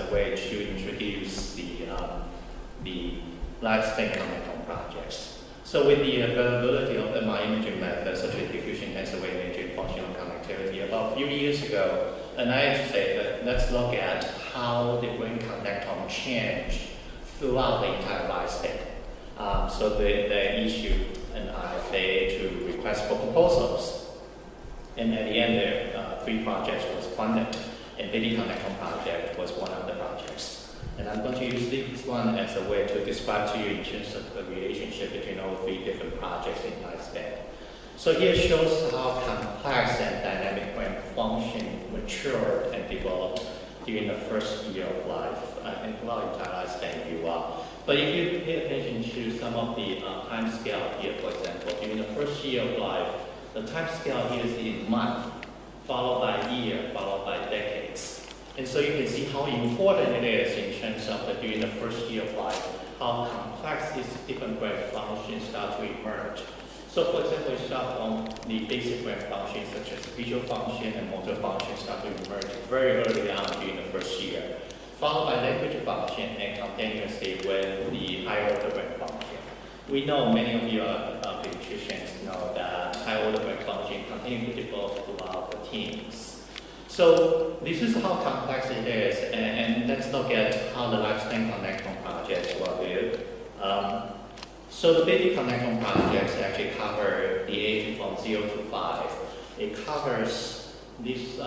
a way to introduce the lifespan connectome projects. So with the availability of MR imaging methods such as diffusion, tensor wave imaging, functional connectivity, about a few years ago, and I say that let's look at how the brain connectome changed throughout the entire lifespan. So they issued an IFA to request for proposals. And at the end there, 3 projects was funded, and Baby Connectome Project was one of the projects. And I'm going to use this one as a way to describe to you in terms of the relationship between all 3 different projects in lifespan. So here shows how complex and dynamic brain function matured and developed during the first year of life, and throughout the entire lifespan if you will. But if you pay attention to some of the time scale here, for example, during the first year of life, the time scale here is in month, followed by year, followed by decades. And so you can see how important it is in terms of during the first year of life, how complex these different brain functions start to emerge. So for example, we start from the basic brain functions such as visual function and motor function start to emerge very early on during the first year, followed by language function and continuously with the higher order brain function. We know many of you are pediatricians know that high order brain function continues to develop throughout the teens. So this is how complex it is, and let's look at how the lifespan connectome projects will do. So the Baby Connectome projects actually cover the age from 0 to 5. It covers this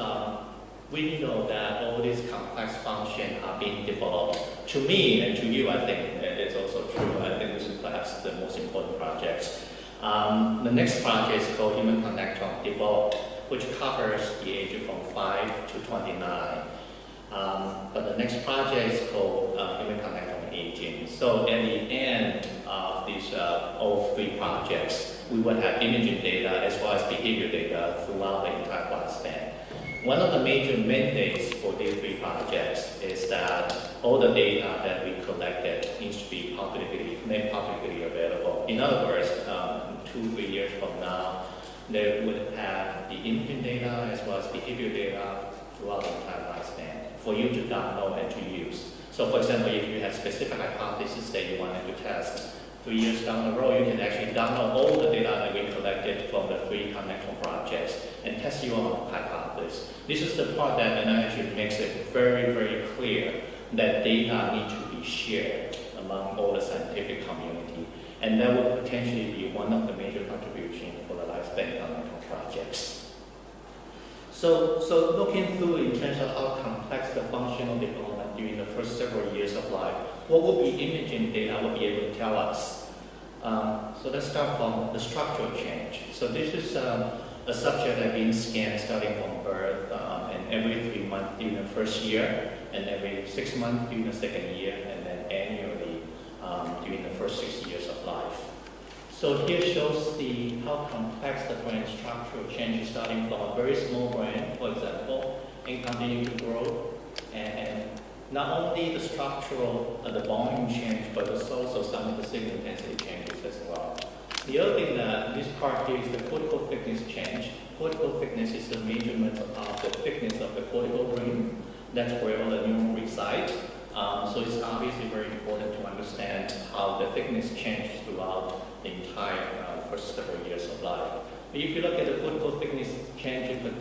window that all these complex functions are being developed. To me and to you, I think it's also true. I think this is perhaps the most important project. The next project is called Human Connectome Developed, which covers the age from 5 to 29. But the next project is called Human Connectome Aging. So at the end of these all 3 projects, we would have imaging data as well as behavior data throughout the entire lifespan. One of the major mandates for these 3 projects is that all the data that we collected needs to be made publicly available. In other words, 2-3 years from now, they would have the imaging data as well as behavior data throughout the entire lifespan for you to download and to use. So for example, if you have specific hypothesis that you wanted to test, 3 years down the road, you can actually download all the data that we collected from the 3 connectome projects and test your own hypothesis. This is the part that actually makes it very, very clear that data need to be shared among all the scientific community. And that will potentially be one of the major contributions for the lifespan connectome projects. So looking through in terms of how complex the functional development during the first several years of life, what will be imaging data will be able to tell us? So let's start from the structural change. So this is a subject that being scanned starting from birth and every 3 months during the first year, and every 6 months during the second year, and then annually during the first 6 years of life. So here shows how complex the brain structural change is starting from a very small brain, for example, and continue to grow. And not only the structural, the volume change, but also some of the signal intensity changes as well. The other thing that this part here is the cortical thickness change. Cortical thickness is the measurement of the thickness of the cortical ring. That's where all the neurons reside. So it's obviously very important to understand how the thickness changes throughout the entire first several years of life. But if you look at the cortical thickness change and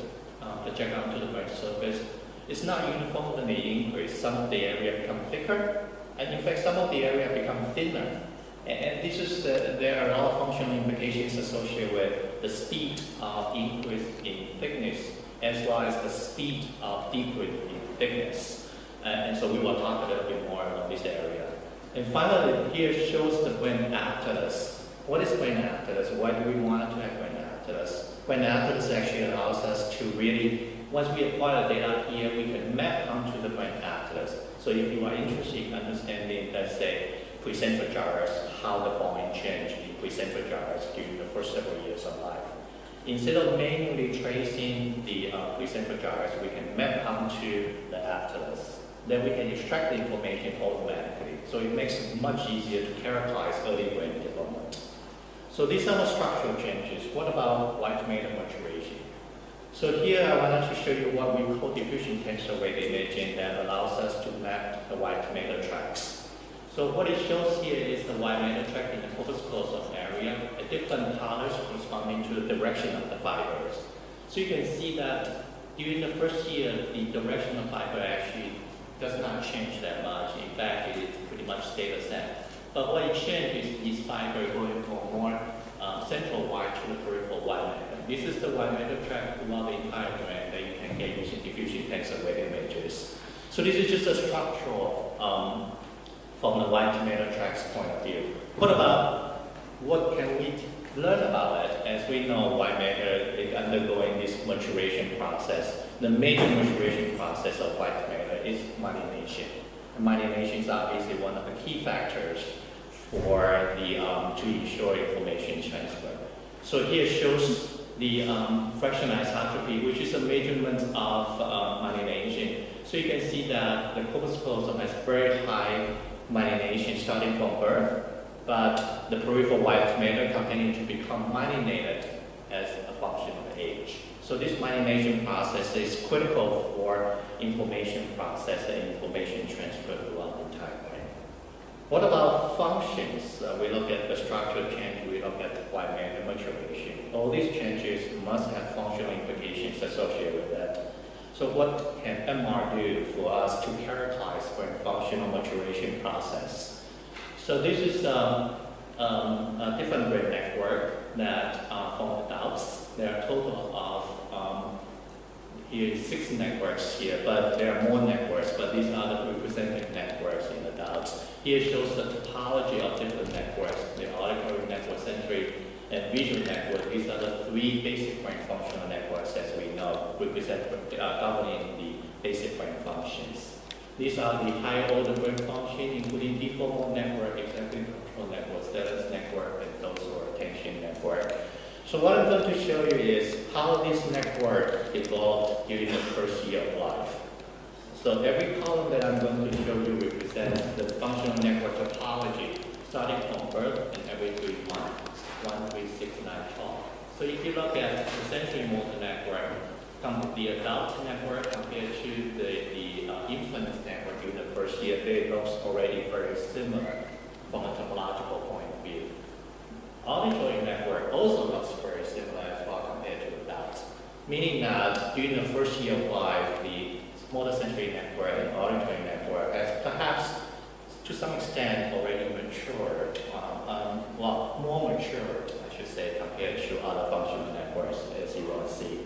project onto the brain surface, it's not uniformly increased. Some of the area become thicker, and in fact some of the area become thinner. And this is there are a lot of functional implications associated with the speed of increase in thickness as well as the speed of decrease in thickness. And so we will talk a little bit more about this area. And finally, here shows the brain atlas. What is brain atlas? Why do we want to have brain atlas? Brain atlas actually allows us to really, once we acquire the data here, we can map onto the brain atlas. So if you are interested in understanding, let's say, precentral gyres, how the volume change in precentral gyres during the first several years of life. Instead of manually tracing the precentral gyres, we can map onto the atlas. Then we can extract the information automatically. So it makes it much easier to characterize early brain development. So these are the structural changes. What about white matter maturation? So here I wanted to show you what we call diffusion tensor wave imaging that allows us to map white matter tracts. So what it shows here is the white matter tract in the corpus callosum area, at different colors corresponding to the direction of the fibers. So you can see that during the first year, the direction of fiber actually does not change that much. In fact, it pretty much stays the same. But what it changes is these fibers going from more central white to the peripheral white matter. This is the white matter tract throughout the entire brain that you can get using diffusion tensor wave images. So this is just a structural from the white matter tract's point of view. What can we learn about it? As we know, white matter is undergoing this maturation process. The major maturation process of white matter is myelination. And myelination is obviously one of the key factors for the to ensure information transfer. So here shows the fractional isotropy, which is a measurement of myelination. So you can see that the corpus callosum has very high myelination starting from birth, but the peripheral white matter continues to become myelinated as a function of age. So this myelination process is critical for information process and information transfer throughout the entire brain. What about functions? We look at the structural change, we look at white matter maturation. All these changes must have functional implications associated with that. So what can MR do for us to characterize for a functional maturation process? So this is a different brain network that from adults. There are a total of here 6 networks here, but there are more networks, but these are the representative networks in adults. Here shows the topology of different networks, the auditory network, sensory, and visual network. These are the 3 basic brain functional networks, as we know, governing the basic brain functions. These are the higher order brain function, including default mode network, executive control network, status network, and tensor attention network. So what I'm going to show you is how this network evolved during the first year of life. So every column that I'm going to show you represents the functional network topology, starting from birth and every 3 months, 1, 3, 6, 9, 12. So if you look at the sensory motor network, the adult network compared to the infant network during the first year, they look already very similar from a topological point of view. Auditory network also looks very similar as well compared to adults, meaning that during the first year of life, the motor sensory network and auditory network has perhaps to some extent already matured, more matured, I should say, compared to other functional networks, as you will see.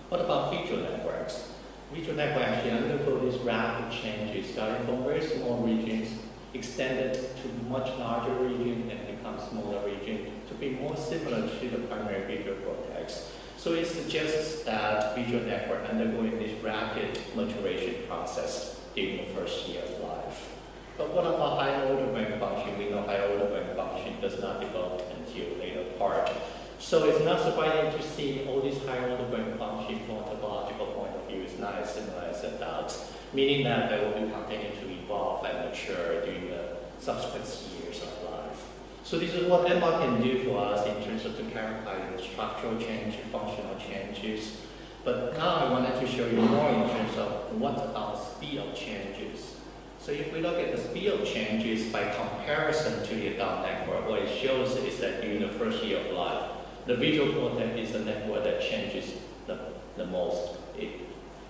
What about visual networks? Visual networks actually undergo these rapid changes, starting from very small regions, extended to much larger region and become smaller region to be more similar to the primary visual cortex. So it suggests that visual network undergoing this rapid maturation process during the first year of life. But what about higher order brain function? We know higher order brain function does not develop until later part. So it's not surprising to see all these higher order brain function from a topological point of view is not as similar as adults, meaning that they will be continuing to evolve and mature during the subsequent years of life. So this is what MR can do for us in terms of to characterize the structural change, functional changes. But now I wanted to show you more in terms of what about speed of changes. So if we look at the speed of changes by comparison to the adult network, what it shows is that during the first year of life, the visual cortex is the network that changes the most.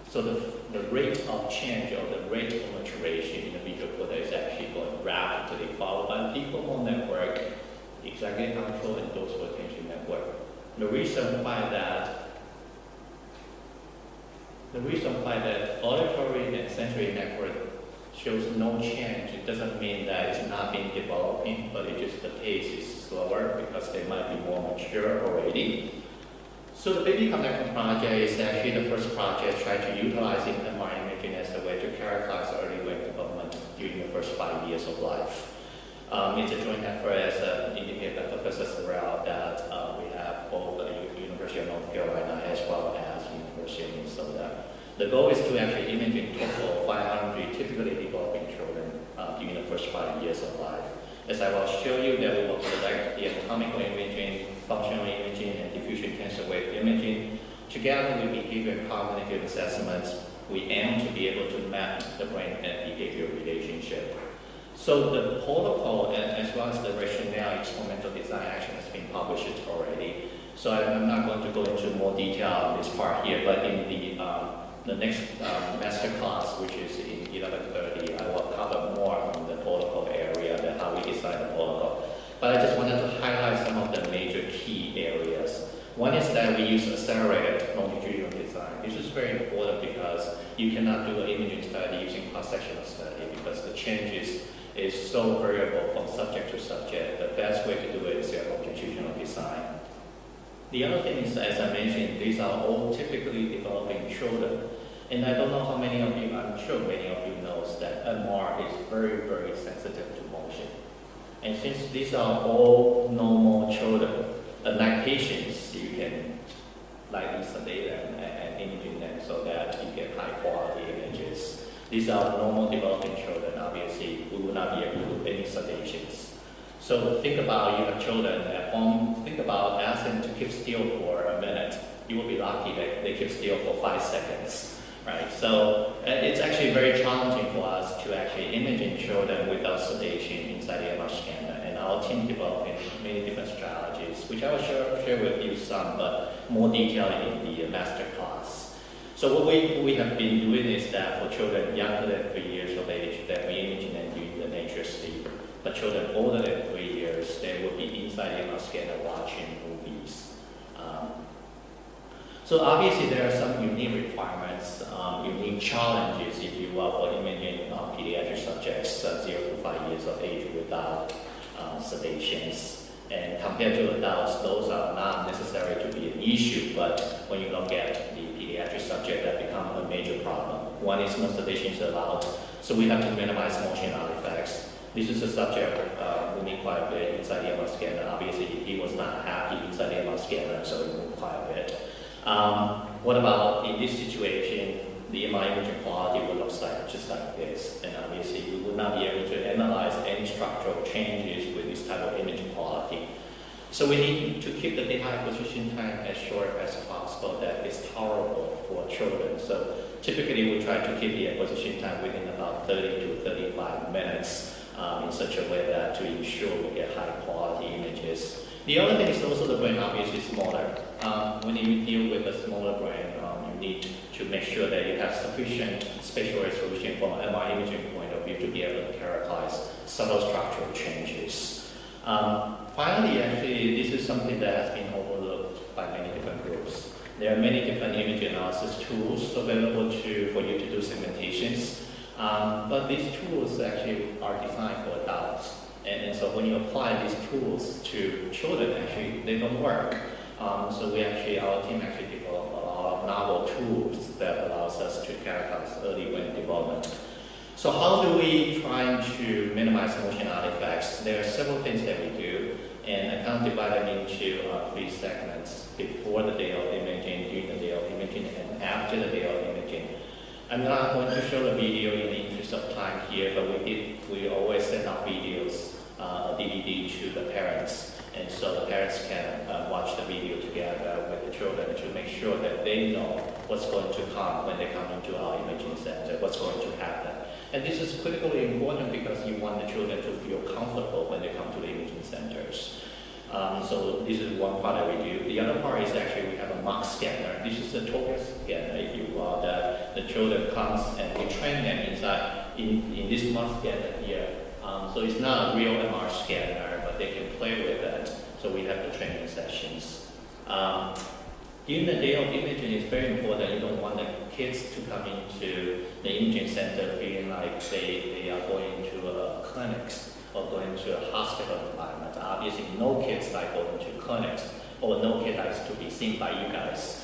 So the rate of change or the rate of maturation in the visual cortex is actually going rapidly, followed by the default mode network, executive control, and dorsal attention network. The reason why that auditory and sensory network shows no change, it doesn't mean that it's not been developing, but it just the pace is slower because they might be more mature already. So the Baby Connectome Project is actually the first project trying to utilize MR imaging as a way to characterize early brain development during the first 5 years of life. It's a joint effort, as indicated by Professor Sorrell, that we have both the University of North Carolina as well as University of Minnesota. The goal is to actually image in total 500 typically developing children during the first 5 years of life. As I will show you, that we will collect the anatomical imaging, functional imaging, and diffusion tensor wave imaging. Together with behavior and cognitive assessments, we aim to be able to map the brain and behavior relationship. So the protocol and as well as the rationale experimental design actually has been published already. So I'm not going to go into more detail on this part here, but in the next master class, which is in 11:30, I will cover more on the protocol area and how we design the protocol. But I just wanted to highlight some of the major key areas. One is that we use accelerated longitudinal design. This is very important because you cannot do an imaging study using cross-sectional study because the changes is so variable from subject to subject. The best way to do it is a longitudinal design. The other thing is, as I mentioned, these are all typically developing children. And I don't know how many of you, I'm sure many of you knows that MR is very, very sensitive to motion. And since these are all normal children, unlike patients, you can lightly sedate them and imaging them so that you get high quality images. These are normal developing children. Obviously, we will not be able to do any sedations. So think about you have children at home. Think about asking them to keep still for a minute. You will be lucky that they keep still for 5 seconds, right? So it's actually very challenging for us to actually imaging children without sedation inside the MR scanner. And our team developing many different strategies, which I will share with you some, but more detail in the master class. So what we have been doing is that for children younger than 3 years of age, that we imaging them during the nature sleep. But children older than 3 years, they will be inside the MR scanner watching movies. So obviously there are some unique requirements, unique challenges, if you will, for imaging pediatric subjects 0 to 5 years of age without sedations. And compared to adults, those are not necessary to be an issue, but when you look at the pediatric subject, that becomes a major problem. One is no sedations allowed, so we have to minimize motion artifacts. This is a subject we need quite a bit inside the MR scanner. Obviously, he was not happy inside the MR scanner, so we moved quite a bit. What about in this situation, the MR imaging quality will look like just like this, and obviously we will not be able to analyze any structural changes with this type of imaging quality. So we need to keep the data acquisition time as short as possible that is tolerable for children. So typically we try to keep the acquisition time within about 30 to 35 minutes in such a way that to ensure we get high quality images. The other thing is also the brain obviously smaller. When you deal with a smaller brain, you need to make sure that you have sufficient spatial resolution from an MR imaging point of view to be able to characterize subtle structural changes. Finally, actually, this is something that has been overlooked by many different groups. There are many different image analysis tools available for you to do segmentations, but these tools actually are designed for adults. And so when you apply these tools to children, actually, they don't work. So our team actually developed a lot of novel tools that allows us to characterize early brain development. So how do we try to minimize motion artifacts? There are several things that we do, and I kind of divide them into 3 segments: before the day of imaging, during the day of imaging, and after the day of imaging. I'm not going to show the video in the interest of time here, but we always send out videos, a DVD to the parents, and so the parents can watch the video together with the children to make sure that they know what's going to come when they come into our imaging center, what's going to happen. And this is critically important because you want the children to feel comfortable when they come to the imaging centers. So this is one part that we do. The other part is actually we have a mock scanner. This is a token scanner, if you will, that the children comes and we train them inside in this mock scanner here. So it's not a real MR scanner, but they can play with it. So we have the training sessions. During the day of imaging, it's very important. You don't want the kids to come into the imaging center feeling like they are going to clinics or going to a hospital environment. Obviously, no kids like going to clinics, or no kid likes to be seen by you guys.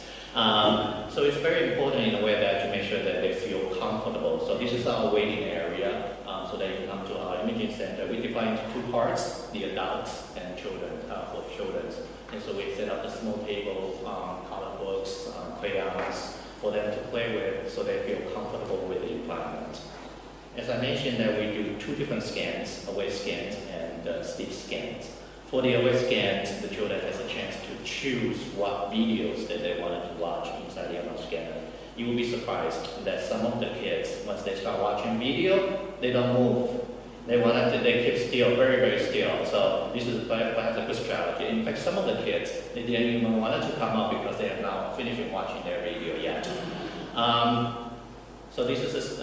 So it's very important in a way that to make sure that they feel comfortable. So this is our waiting area, so that you come to our imaging center. We divide into 2 parts, the adults and children, for children. And so we set up a small table, color books, crayons for them to play with so they feel comfortable with the environment. As I mentioned that we do 2 different scans, awake scans and sleep scans. For the awake scans, the children has a chance to choose what videos that they wanted to watch inside the MR scanner. You will be surprised that some of the kids, once they start watching video, they don't move. They keep still, very, very still. So this is perhaps a good strategy. In fact, some of the kids, they didn't even want to come out because they have now finished watching their video yet. So this is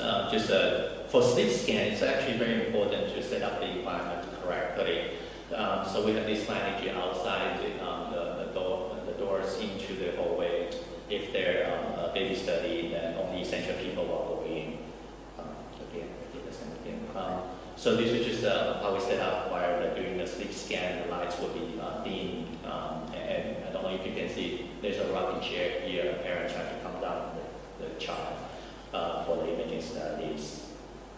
for sleep scan, it's actually very important to set up the environment correctly. So we have this signage outside the doors into the hallway. If they're a baby study, then only essential people will go in. So this is just how we set up while doing the sleep scan. The lights will be dim, and I don't know if you can see, there's a rocking chair here. A parent trying to come down the child for the imaging studies.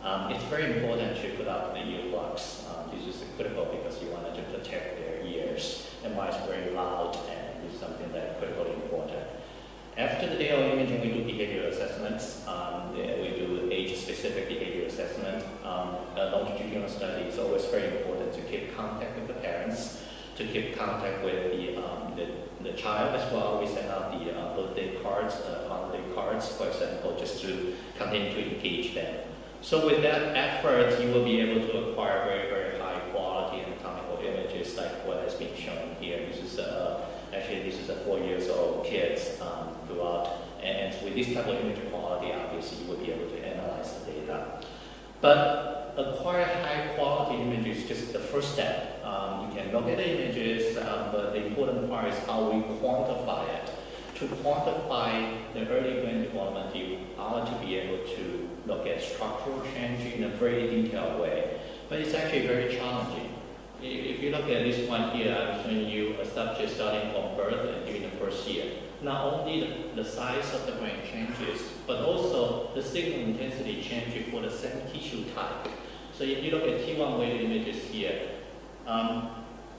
It's very important to put up the earplugs. This is critical because you wanted to protect their ears, and why it's very loud, and it's something that's critically important. After the day of imaging, we do behavioral assessments. We do age-specific behavior assessment. Longitudinal study is always very important to keep contact with the parents, to keep contact with the child as well. We send out the birthday cards, holiday cards, for example, just to continue to engage them. So with that effort, you will be able to acquire very, very high quality anatomical images like what has been shown here. This is a 4 years old kids throughout, and with this type of image quality, obviously you will be able to analyze the data. But acquire high quality images is just the first step. You can look at the images, but the important part is how we quantify it. To quantify the early brain development, you are to be able to look at structural change in a very detailed way. But it's actually very challenging. If you look at this one here, I'm showing you a subject starting from birth and during the first year. Not only the size of the brain changes, but also the signal intensity changes for the same tissue type. So if you look at T1 weighted images here,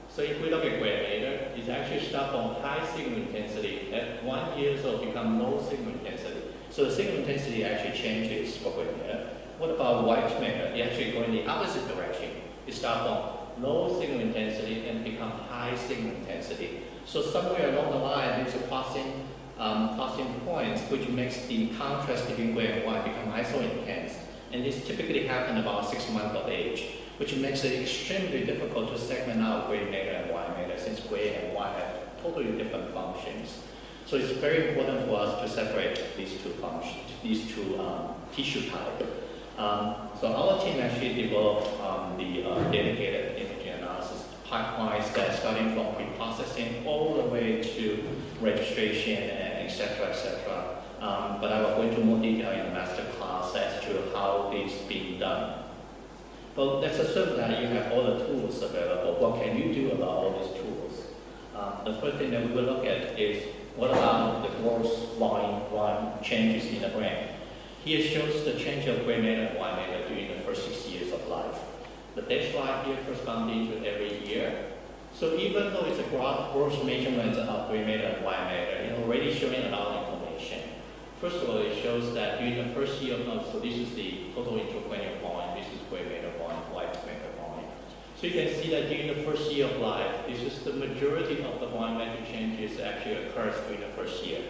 so if we look at gray matter, it's actually start from high signal intensity. At 1 year old, become low signal intensity. So the signal intensity actually changes for gray matter. What about white matter? It actually go in the opposite direction. It starts from low signal intensity and become high signal intensity. So somewhere along the line, there's a crossing point, which makes the contrast between gray and white become iso-intense. And this typically happens about 6 months of age, which makes it extremely difficult to segment out gray matter and white matter, since gray and white have totally different functions. So it's very important for us to separate these two functions, these two tissue types. So our team actually developed the dedicated imaging analysis pipelines that starting from pre-processing all the way to registration and et cetera, et cetera. But I will go into more detail in the master class as to how this is being done. But let's assume that you have all the tools available. What can you do about all these tools? The first thing that we will look at is what about the growth volume changes in the brain? Here shows the change of gray matter and white matter during the first 6 years of life. The dashed line here corresponding to every year. So even though it's a gross measurement of gray matter and white matter, it's already showing a lot of information. First of all, it shows that during the first year of life, so this is the total intracranial volume, this is gray matter volume, white matter volume. So you can see that during the first year of life, this is the majority of the volumetric changes actually occurs during the first year.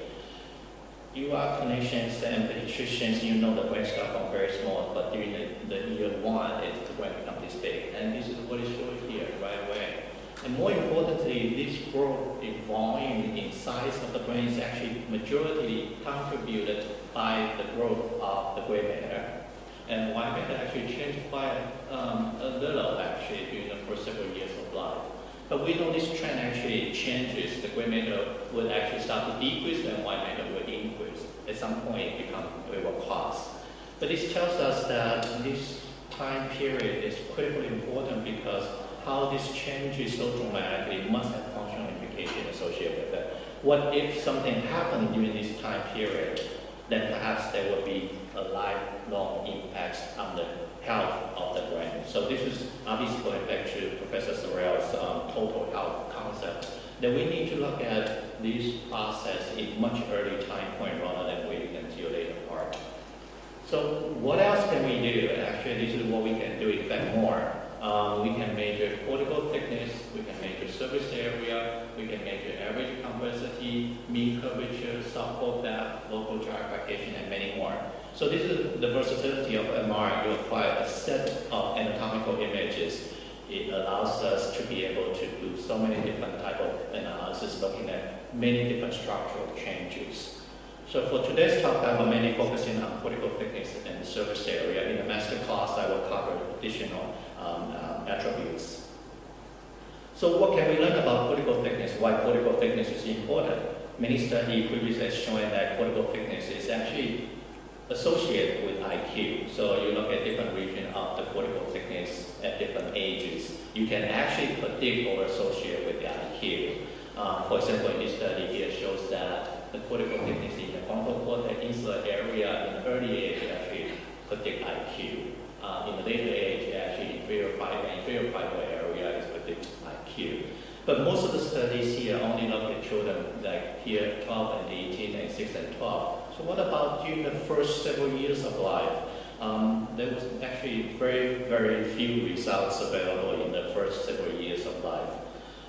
UR connections and penetrations, you know the brain starts from very small, but during the year 1, the brain becomes this big. And this is what is shown here right away. And more importantly, this growth in volume, in size of the brain is actually majority contributed by the growth of the gray matter. And white matter actually changed quite a little actually during the first several years of life. But we know this trend actually changes. The gray matter would actually start to decrease and white matter will increase. At some point, it will cross. But this tells us that this time period is critically important because how this changes so dramatically must have functional implication associated with it. What if something happened during this time period? Then perhaps there will be a lifelong impact on the health of the brain. So this is obviously going back to Professor Sorrell's total health concept, that we need to look at this process in much early time point rather than waiting until later part. So what else can we do? Actually, this is what we can do, in fact, more. We can measure cortical thickness, we can measure surface area, we can measure average complexity, mean curvature, subfold depth, local gyrification, and many more. So this is the versatility of MRI. You acquire a set of anatomical images. It allows us to be able to do so many different type of analysis, looking at many different structural changes. So for today's talk, I will mainly focusing on cortical thickness and surface area. In the master class, I will cover additional attributes. So what can we learn about cortical thickness? Why cortical thickness is important? Many studies previously have shown that cortical thickness is actually associated with IQ. So you look at different regions of the cortical thickness at different ages. You can actually predict or associate with the IQ. For example, in this study here shows that the cortical thickness in the frontal cortex insular area in the early age actually predict IQ. In the later age, actually inferior parietal area is predict IQ. But most of the studies here only look at children like here 12 and 18 and 6 and 12. So what about during the first several years of life? There was actually very, very few results available in the first several years of life.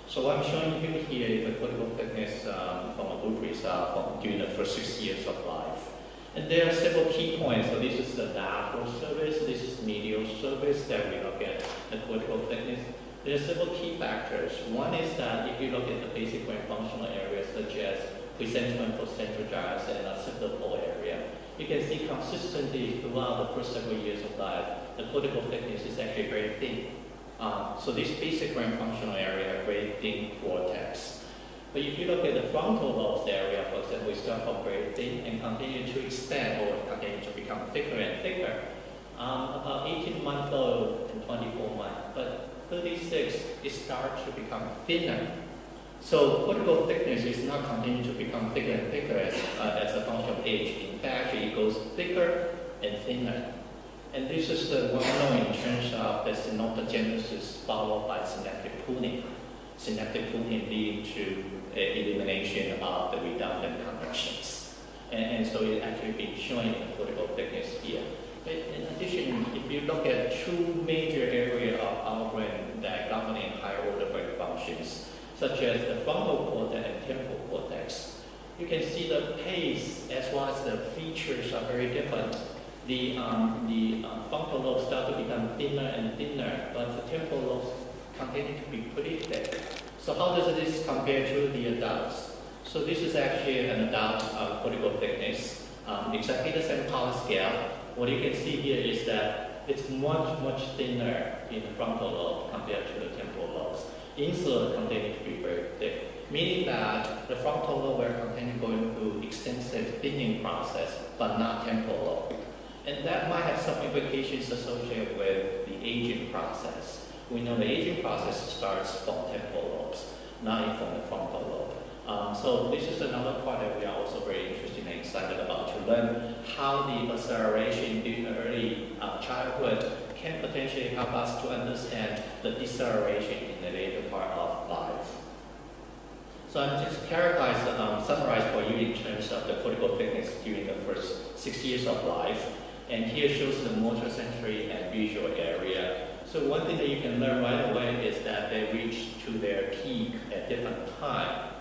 So what I'm showing you here is the cortical thickness from a group result from during the first 6 years of life. And there are several key points. So this is the lateral surface, this is medial surface that we look at the cortical thickness. There are several key factors. One is that if you look at the basic brain functional areas such as precentral, postcentral gyrus, and occipital pole area, you can see consistently throughout the first several years of life, the cortical thickness is actually very thin. So this basic brain functional area have very thin cortex. But if you look at the frontal lobes area, for example, we start from very thin and continue to expand or continue to become thicker and thicker. About 18 months old and 24 months, but 36, it starts to become thinner. So cortical thickness is not continuing to become thicker and thicker as a function of age. In fact, it goes thicker and thinner. And this is the well-known in terms of the synaptogenesis followed by synaptic pruning. Synaptic pruning leading to elimination of the redundant connections. And so it actually been showing the cortical thickness here. But in addition, if you look at two major areas of our brain that govern higher order brain functions, such as the frontal cortex and temporal cortex, you can see the pace as well as the features are very different. The frontal lobes start to become thinner and thinner, but the temporal lobes continue to be pretty thick. So how does this compare to the adults? So this is actually an adult cortical thickness, exactly the same power scale. What you can see here is that it's much, much thinner in the frontal lobe compared to the temporal lobes. Insular continue to be very thick, meaning that the frontal lobe will continue going through extensive thinning process, but not temporal lobe. And that might have some implications associated with the aging process. We know the aging process starts from temporal lobes, not from the frontal lobe. So this is another part that we are also very interested and excited about, to learn how the acceleration during the early childhood can potentially help us to understand the deceleration in the later part of life. So I'm just summarize for you in terms of the cortical thickness during the first 6 years of life. And here shows the motor sensory and visual area. So one thing that you can learn right away is that they reach to their peak at different time.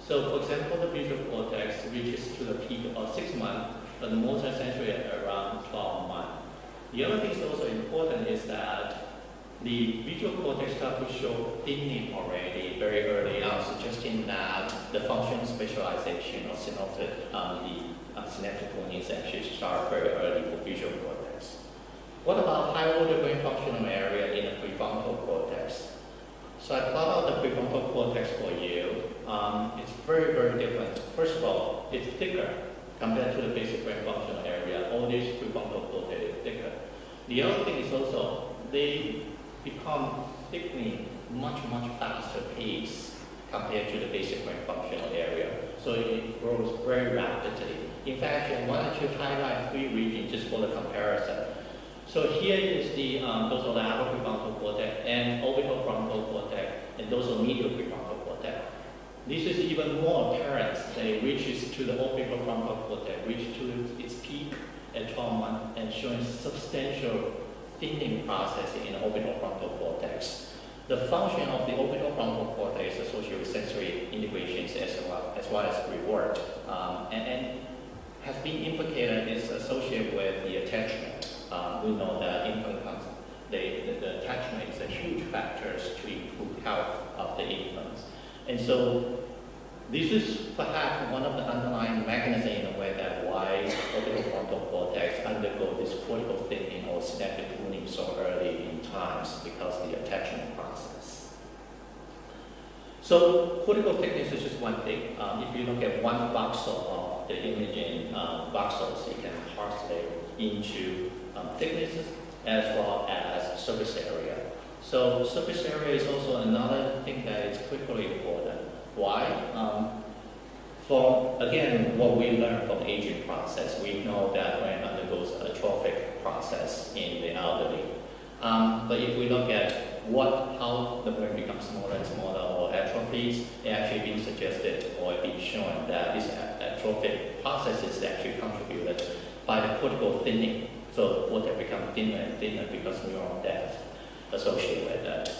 So for example, the visual cortex reaches to the peak about 6 months, but the motor sensory at around 12 months. The other thing that's also important is that the visual cortex starts to show thinning already very early on, suggesting that the function specialization or synaptic needs actually start very early for visual cortex. What about high order brain functional area in the prefrontal cortex? So I plot out the prefrontal cortex for you. It's very, very different. First of all, it's thicker compared to the basic brain functional area. All these prefrontal cortex is thicker. The other thing is also they become thickening much, much faster pace compared to the basic brain functional area. So it grows very rapidly. In fact, I wanted to highlight 3 regions just for the comparison. So here is the dorsolateral prefrontal cortex and orbital frontal cortex, and dorsomedial prefrontal cortex. This is even more apparent that it reaches to the orbital frontal cortex, reaches to its peak at 12 months and showing substantial thinning process in the orbital frontal cortex. The function of the orbital frontal cortex is associated with sensory integrations as well as reward. And has been implicated is associated with the attachment. We know that infant the attachment is a huge factor to improve health of the infants. And so this is perhaps one of the underlying mechanisms in a way that why cortical frontal cortex undergo this cortical thinning or synaptic pruning so early in times, because of the attachment process. So cortical thickness is just one thing. If you look at one voxel of the imaging voxels, you can parse it into thicknesses as well as surface area. So surface area is also another thing that is critically important. Why? Again, what we learned from the aging process, we know that brain undergoes a trophic process in the elderly. But if we look at how the brain becomes smaller and smaller or atrophies, it actually been suggested or been shown that this atrophic process is actually contributed by the cortical thinning. So the cortex becomes thinner and thinner because neuron death associated with that.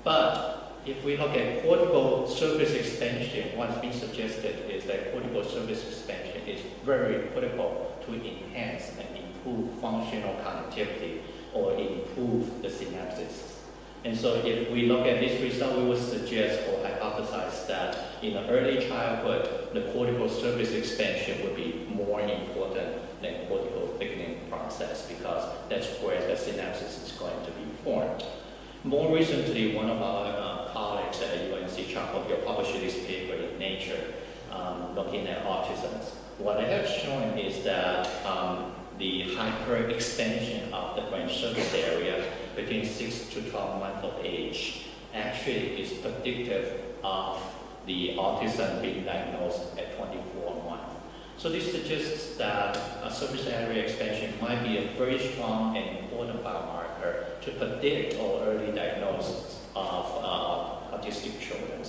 But if we look at cortical surface expansion, what's been suggested is that cortical surface expansion is very critical to enhance and improve functional connectivity or improve the synapses. And so if we look at this result, we would suggest or hypothesize that in the early childhood, the cortical surface expansion would be more important than cortical thickening process, because that's where the synapses is going to be formed. More recently, one of our colleagues at UNC Charles published this paper in Nature looking at autism. What I have shown is that the hyperexpansion of the brain surface area between 6 to 12 months of age actually is predictive of the autism being diagnosed at 24 months. So this suggests that a surface area expansion might be a very strong and important biomarker to predict or early diagnosis of autistic children.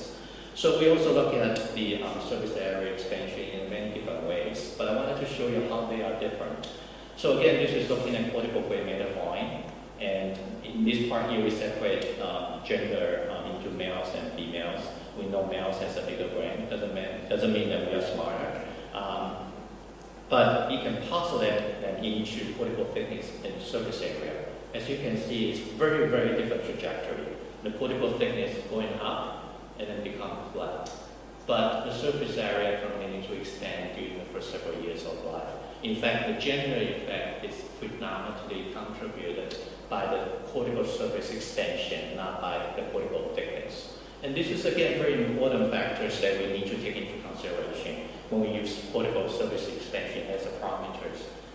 So we also look at the surface area expansion in many different ways, but I wanted to show you how they are different. So again, this is looking at cortical gray matter volume, and in this part here we separate gender into males and females. We know males has a bigger brain, doesn't mean that we are smarter. But you can postulate them into cortical thickness and surface area. As you can see, it's very, very different trajectory. The cortical thickness is going up and then become flat. But the surface area continues to expand during the first several years of life. In fact, the gender effect is predominantly contributed by the cortical surface extension, not by the cortical thickness. And this is, again, very important factors that we need to take into consideration when we use cortical surface expansion as a parameter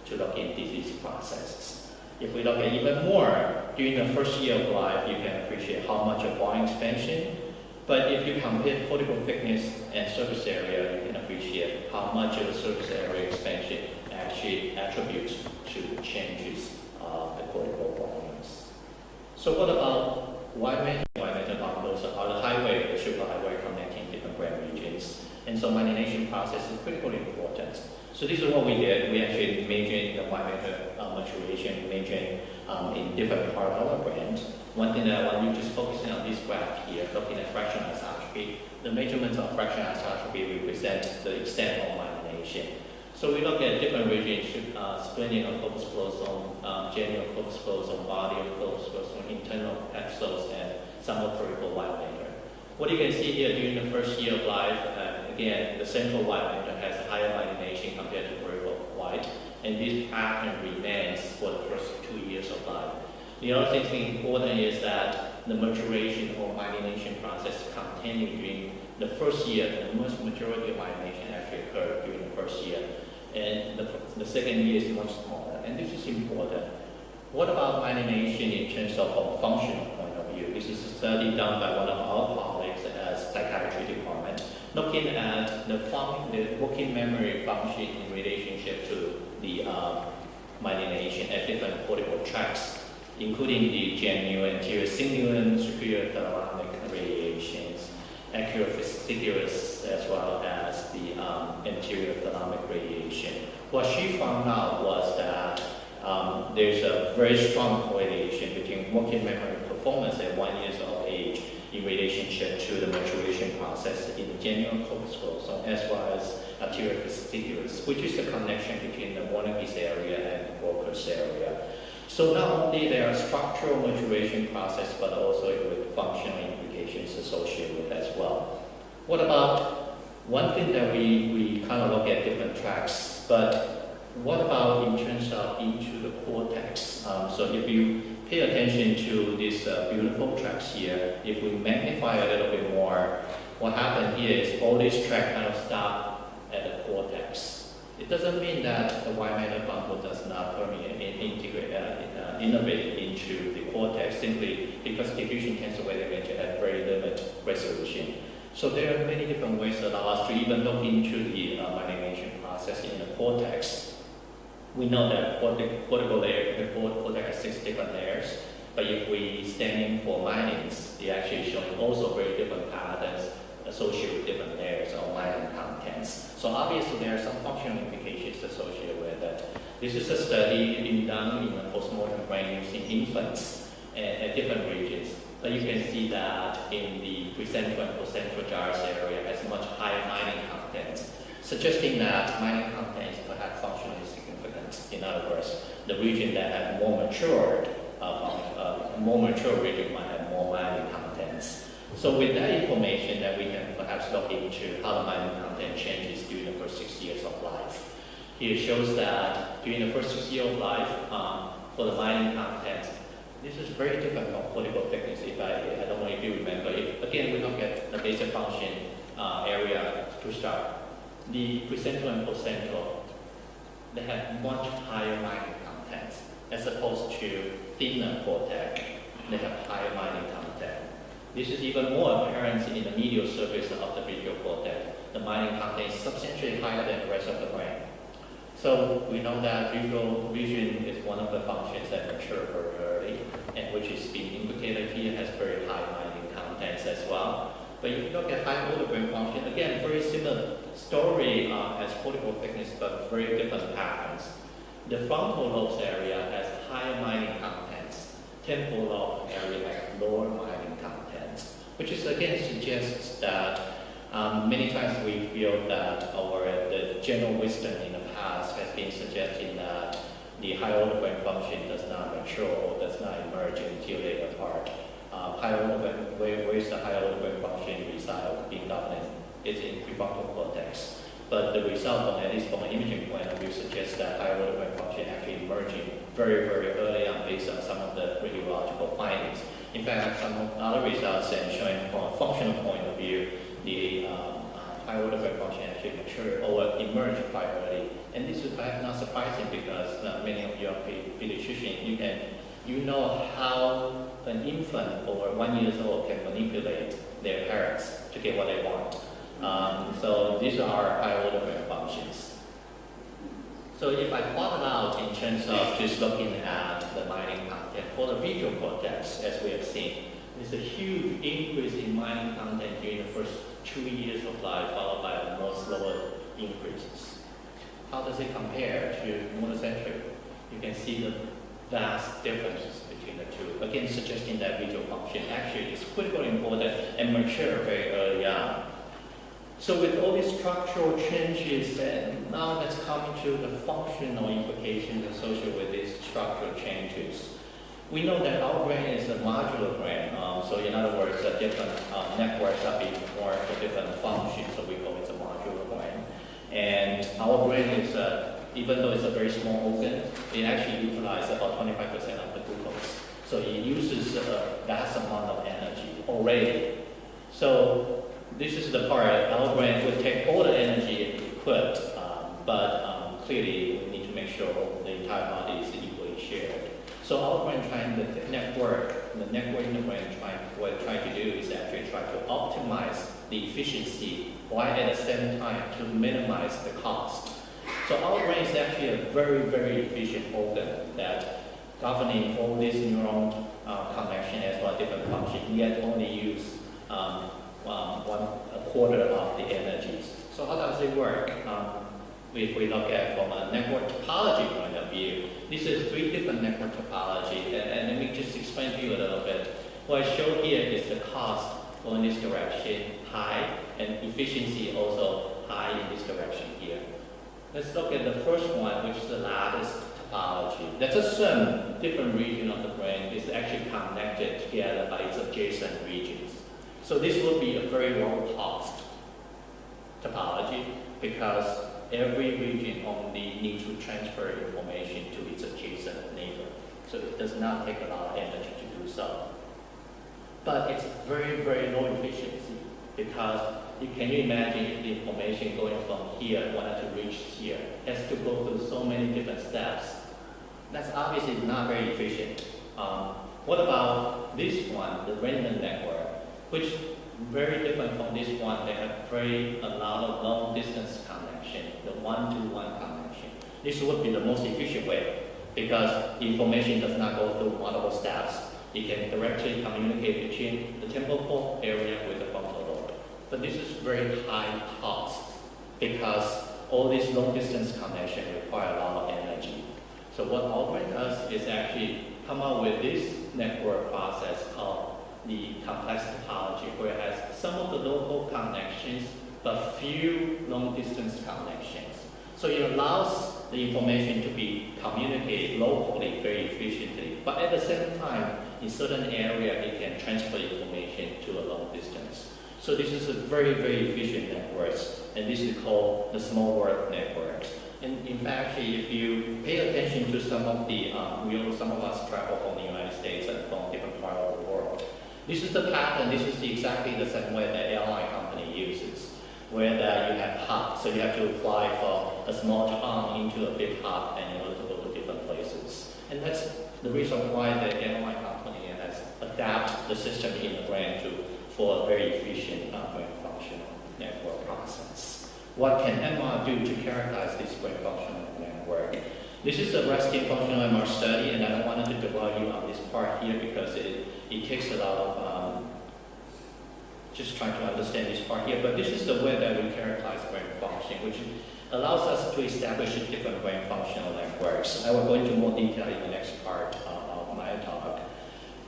to look in disease processes. If we look at even more, during the first year of life, you can appreciate how much of volume expansion. But if you compare cortical thickness and surface area, you can appreciate how much of the surface area expansion actually attributes to changes of the cortical volumes. So what about wide matter bundles are the highway, the superhighway connecting different brain regions. And so myelination process is critically important. So this is what we did. We actually majored in the wide matter maturation, majoring in different parts of our brain. One thing that I want you to focus on this graph here, looking at fractional isotropy. The measurements of fractional isotropy represent the extent of myelination. So we look at different regions, splenic corpus callosum, genital corpus callosum, body of corpus callosum, internal capsules, and some of peripheral wide matter. What you can see here during the first year of life, again, the central wide matter has higher myelination compared to peripheral wide, and this pattern remains for the first 2 years of life. The other thing important is that the maturation or myelination process continues during the first year. The most majority of myelination actually occurs during the first year, and the second year is much smaller. And this is important. What about myelination in terms of a functional point of view? This is a study done by one of our colleagues at Psihiatrie department, looking at the working memory function in relationship to the myelination at different cortical tracts, including the genuine anterior cingulate, superior thalamic radiations, anterior fastidious, as well as the anterior thalamic radiation. What she found out was that there's a very strong correlation between working memory performance at 1 year of age in relationship attention to the maturation process in the genuine corpus callosum as well as anterior fasciculus, which is the connection between the Wernicke's area and the Corpus area. So not only there are structural maturation process, but also with functional implications associated with as well. What about one thing that we kind of look at different tracks, but what about in terms of into the cortex? So if you pay attention to these beautiful tracks here, if we magnify a little bit more, what happened here is all these tracks kind of stop at the cortex. It doesn't mean that the white matter bundle does not permeate and integrate, innovate into the cortex simply because diffusion tensor wave imaging has very limited resolution. So there are many different ways that allow us to even look into the myelination process in the cortex. We know that cortical layer, the cortex has 6 different layers, but if we standing for myelins, they actually show also very different patterns associated with different layers of myelin contents. So obviously there are some functional implications associated with it. This is a study being done in a postmortem brain using infants at different regions. But you can see that in the precentral and postcentral gyrus area has much higher myelin content, suggesting that myelin content is perhaps functionally significant. In other words, the region that has more mature region might have more myelin contents. So with that information, that we can perhaps look into how the myelin content changes during the first 6 years of life. Here shows that during the first 6 years of life, for the myelin content, this is very different from cortical thickness. I don't know if you remember. Again, we look at the basic function area to start. The precentral and postcentral, they have much higher myelin content as opposed to thinner cortex. They have higher myelin content. This is even more apparent in the medial surface of the visual cortex. The myelin content is substantially higher than the rest of the brain. So we know that visual vision is one of the functions that mature very early, and which is being implicated here, has very high myelin contents as well. But if you look at high order brain function, again, very similar story as cortical thickness, but very different patterns. The frontal lobes area has higher myelin contents. Temporal lobe area has lower myelin contents, which is again suggests that many times we feel that the general wisdom in the past has been suggesting that the higher order brain function does not mature or does not emerge until later part. Where is the higher order brain function result being dominant? It's in prefrontal cortex. But the result, at least from an imaging point of view, suggests that higher order brain function actually emerging very, very early on based on some of the radiological findings. In fact, some other results showing from a functional point of view, the higher order brain function actually mature or emerge quite early. And this is perhaps not surprising because many of you are pediatricians, you know how an infant over 1 year old can manipulate their parents to get what they want. So these are higher order brain functions. So if I plot it out in terms of just looking at the myelin content for the visual cortex, as we have seen, there's a huge increase in myelin content during the first 2 years of life, followed by a more slower increases. How does it compare to monocentric? You can see the vast differences between the two. Again, suggesting that visual function actually is critically important and mature very early on. So with all these structural changes, and now let's come to the functional implications associated with these structural changes. We know that our brain is a modular brain, so in other words, different networks are being formed for different functions, so we call it a modular brain. And our brain is, even though it's a very small organ, it actually utilizes about 25% of the glucose. So it uses a vast amount of energy already. So this is the part, our brain would take all the energy it could, but clearly we need to make sure the entire body is equally shared. So our brain the network in the brain what it's trying to do is actually try to optimize the efficiency while at the same time to minimize the cost. So our brain is actually a very, very efficient organ that governing all these neuron connection as well as different functions, yet only use a quarter of the energies. So how does it work? If we look at from a network topology point of view, this is 3 different network topology, and let me just explain to you a little bit. What I show here is the cost go in this direction high, and efficiency also high in this direction here. Let's look at the first one, which is the lattice topology. Let's assume different region of the brain is actually connected together by its adjacent regions. So this will be a very low cost topology because every region only needs to transfer information to its adjacent neighbor. So it does not take a lot of energy to do so. But it's very, very low efficiency because can you imagine if the information going from here wanted to reach here has to go through so many different steps? That's obviously not very efficient. What about this one, the random network, which very different from this one? They have a lot of long distance connection, the one-to-one connection. This would be the most efficient way because the information does not go through multiple steps. It can directly communicate between the temporal area with the frontal lobe. But this is very high cost because all these long distance connections require a lot of energy. So what our brain does is actually come up with this network process called the complex topology, where it has some of the local connections but few long distance connections. So it allows the information to be communicated locally very efficiently, but at the same time, in certain area, it can transfer information to a long distance. So this is a very, very efficient network, and this is called the small world networks. And in fact, if you pay attention to some of the, some of us travel from the United States and from different parts of the world. This is the pattern, this is exactly the same way that airline company uses, where that you have hub, so you have to fly from a small town into a big hub and in order to go to different places. And that's the reason why the airline company has adapted the system in the brain for a very efficient brain functional network process. What can MR do to characterize this brain functional network? This is a resting functional MR study, and I don't want to dwell you on this part here because it takes a lot of just trying to understand this part here. But this is the way that we characterize brain function, which allows us to establish different brain functional networks. I will go into more detail in the next part of my talk.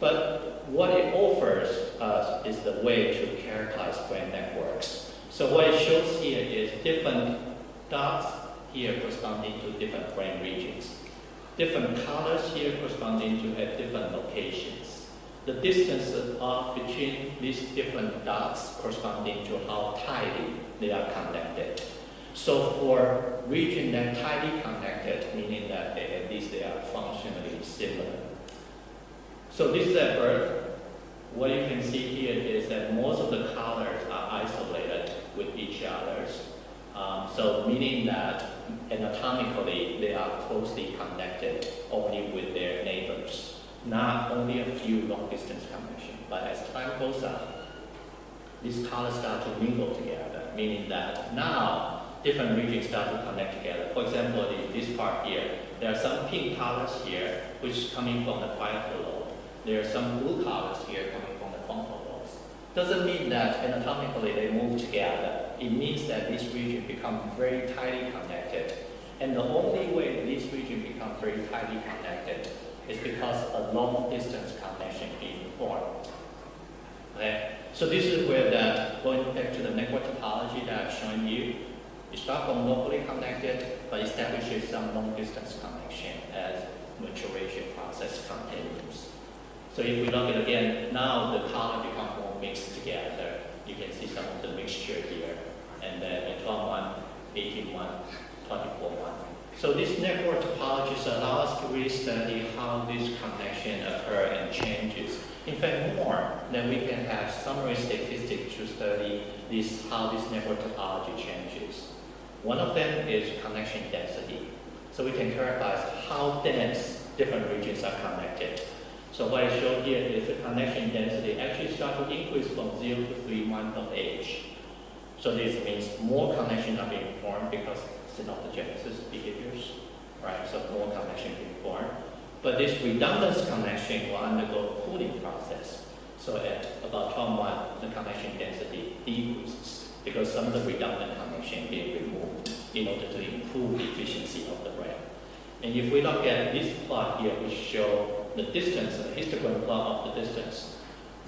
But what it offers us is the way to characterize brain networks. So what it shows here is different dots here corresponding to different brain regions. Different colors here corresponding to at different locations. The distances between these different dots corresponding to how tightly they are connected. So for region that tightly connected, meaning that at least they are functionally similar. So this is at birth. What you can see here is that most of the colors are isolated with each other. So meaning that anatomically they are closely connected only with their neighbors. Not only a few long distance connections, but as time goes on, these colors start to mingle together, meaning that now different regions start to connect together. For example, in this part here, there are some pink colors here, which is coming from the parietal lobe. There are some blue colors here coming from the frontal lobes. Doesn't mean that anatomically they move together. It means that this region becomes very tightly connected. And the only way this region becomes very tightly connected is because a long distance connection being formed. Okay? So this is where that, going back to the network topology that I've shown you, you start from locally connected, but establishes some long distance connection as maturation process continues. So if we look at again, now the color becomes more mixed together. You can see some of the mixture here. And then in 12 months, 18 months, 24 months. So this network topologies allow us to really study how this connection occur and changes. In fact, more than we can have summary statistics to study how this network topology changes. One of them is connection density. So we can characterize how dense different regions are connected. So what I show here is the connection density actually starts to increase from 0 to 3 months of age. So this means more connections are being formed because synaptogenesis behaviors, right? So more connection being formed. But this redundant connection will undergo a cooling process. So at about 12 months, the connection density decreases because some of the redundant connection being removed in order to improve the efficiency of the brain. And if we look at this plot here, which show the distance, the histogram plot of the distance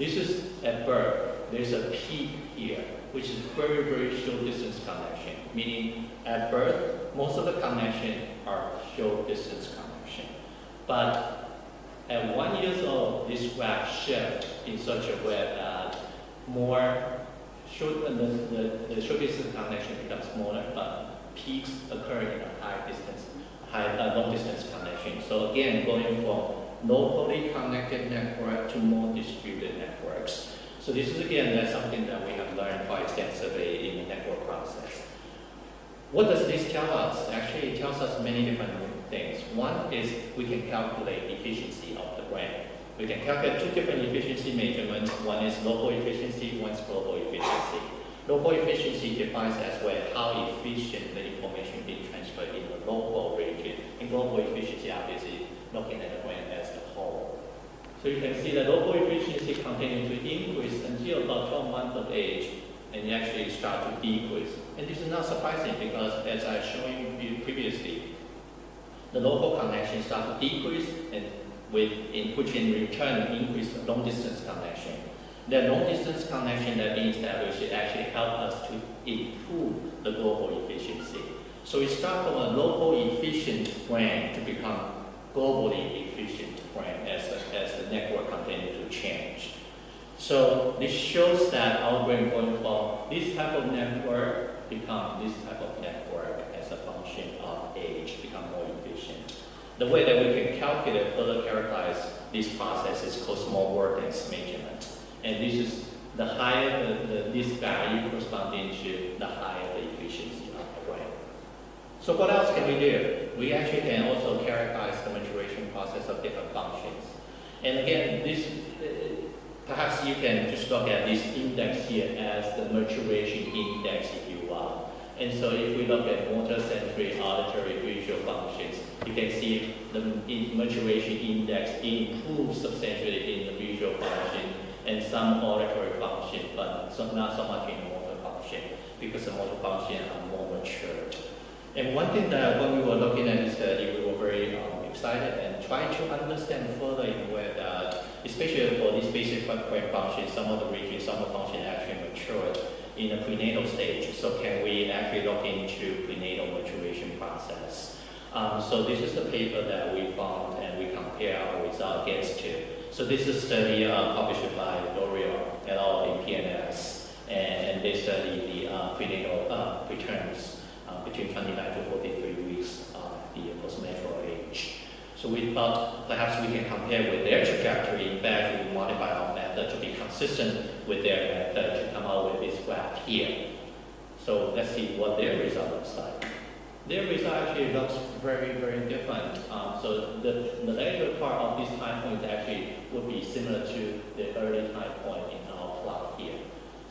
This is at birth. There's a peak here, which is very, very short distance connection, meaning at birth, most of the connections are short distance connection. But at 1 year old, this graph shifts in such a way that the short distance connection becomes smaller, but peaks occur in a long distance connection. So again, going from locally connected network to more distributed networks. So this is again, that's something that we have learned quite extensively in the network process. What does this tell us? Actually, it tells us many different things. One is we can calculate efficiency of the brain. We can calculate two different efficiency measurements. One is local efficiency, one is global efficiency. Local efficiency defines as well how efficient the information being transferred in the local region. And global efficiency, obviously, looking at the brain as a whole. So you can see the local efficiency continues to increase until about 12 months of age, and it actually starts to decrease. And this is not surprising because, as I showed you previously, the local connections start to decrease, and which in return increase the long distance connection. The long distance connection that being established actually help us to improve the global efficiency. So we start from a local efficient brain to become globally efficient brain as the network continues to change. So this shows that our brain going from this type of network become this type of network as a function of age, become more efficient. The way that we can calculate, further characterize this process is called Small-Worldness measurement. And this is the higher this value corresponding to the higher the efficiency of the brain. So what else can we do? We actually can also characterize the maturation process of different functions. And again, this perhaps you can just look at this index here as the maturation index, if you will. And so if we look at motor, sensory, auditory, visual functions, you can see the maturation index improves substantially in the visual function and some auditory function, but not so much in the motor function, because the motor function are more matured. And one thing that when we were looking at this study, we were very excited and trying to understand further in where that, especially for these basic brain functions, some of the regions, some of the functions actually matured in a prenatal stage. So can we actually look into prenatal maturation process? So this is the paper that we found, and we compare our result against it. So this is a study published by Doria et al. In PNS, and they study the prenatal returns between 29 to 43 weeks of the postnatal age. So we thought perhaps we can compare with their trajectory. In fact, we modify our method to be consistent with their method to come out with this graph here. So let's see what their result looks like. Their result actually looks very, very different. So the later part of this time point actually would be similar to the early time point in our plot here.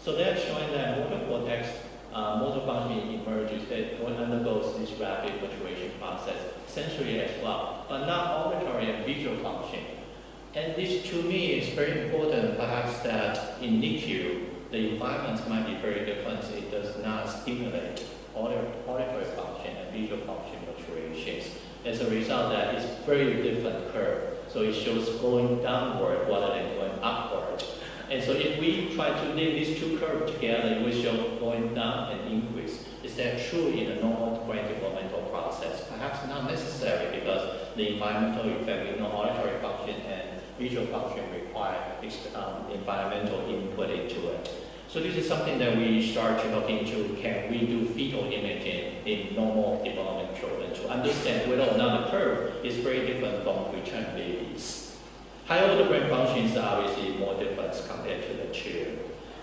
So they're showing that motor cortex, motor function emerges, it undergoes this rapid maturation process, sensory as well, but not auditory and visual function. And this to me is very important, perhaps that in NICU, the environment might be very different. It does not stimulate auditory function and visual function maturations. As a result, that is very different curve. So it shows going downward rather than going upward. And so if we try to link these two curves together, it will show going down and increase. Is that true in a normal brain developmental process? Perhaps not necessary, because the environmental effect, we know auditory function and visual function require environmental input into it. So this is something that we start to look into. Can we do fetal imaging in normal development children to understand whether or not the curve is very different from preterm babies? Higher order brain functions are obviously more different compared to the two.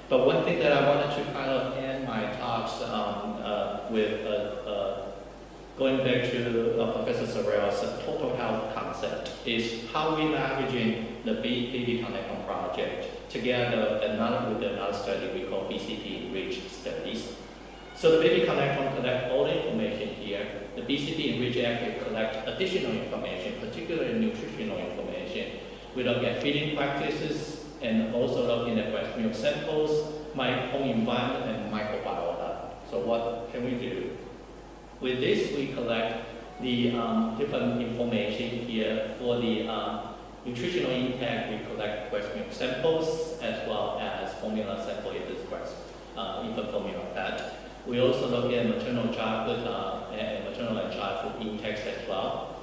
But one thing that I wanted to kind of end my talks with, going back to Professor Sorrell's total health concept, is how we leveraging the Baby Connectome Project together with another study we call BCP-Enriched Studies. So the Baby Connectome collect all the information here. The BCP-Enriched actually collect additional information, particularly nutritional information. We look at feeding practices and also looking at breast milk samples, my home environment, and microbiota. So what can we do? With this, we collect the different information here. For the nutritional intake, we collect breast milk samples as infant formula fat. We also look at maternal childhood and maternal and childhood intakes as well.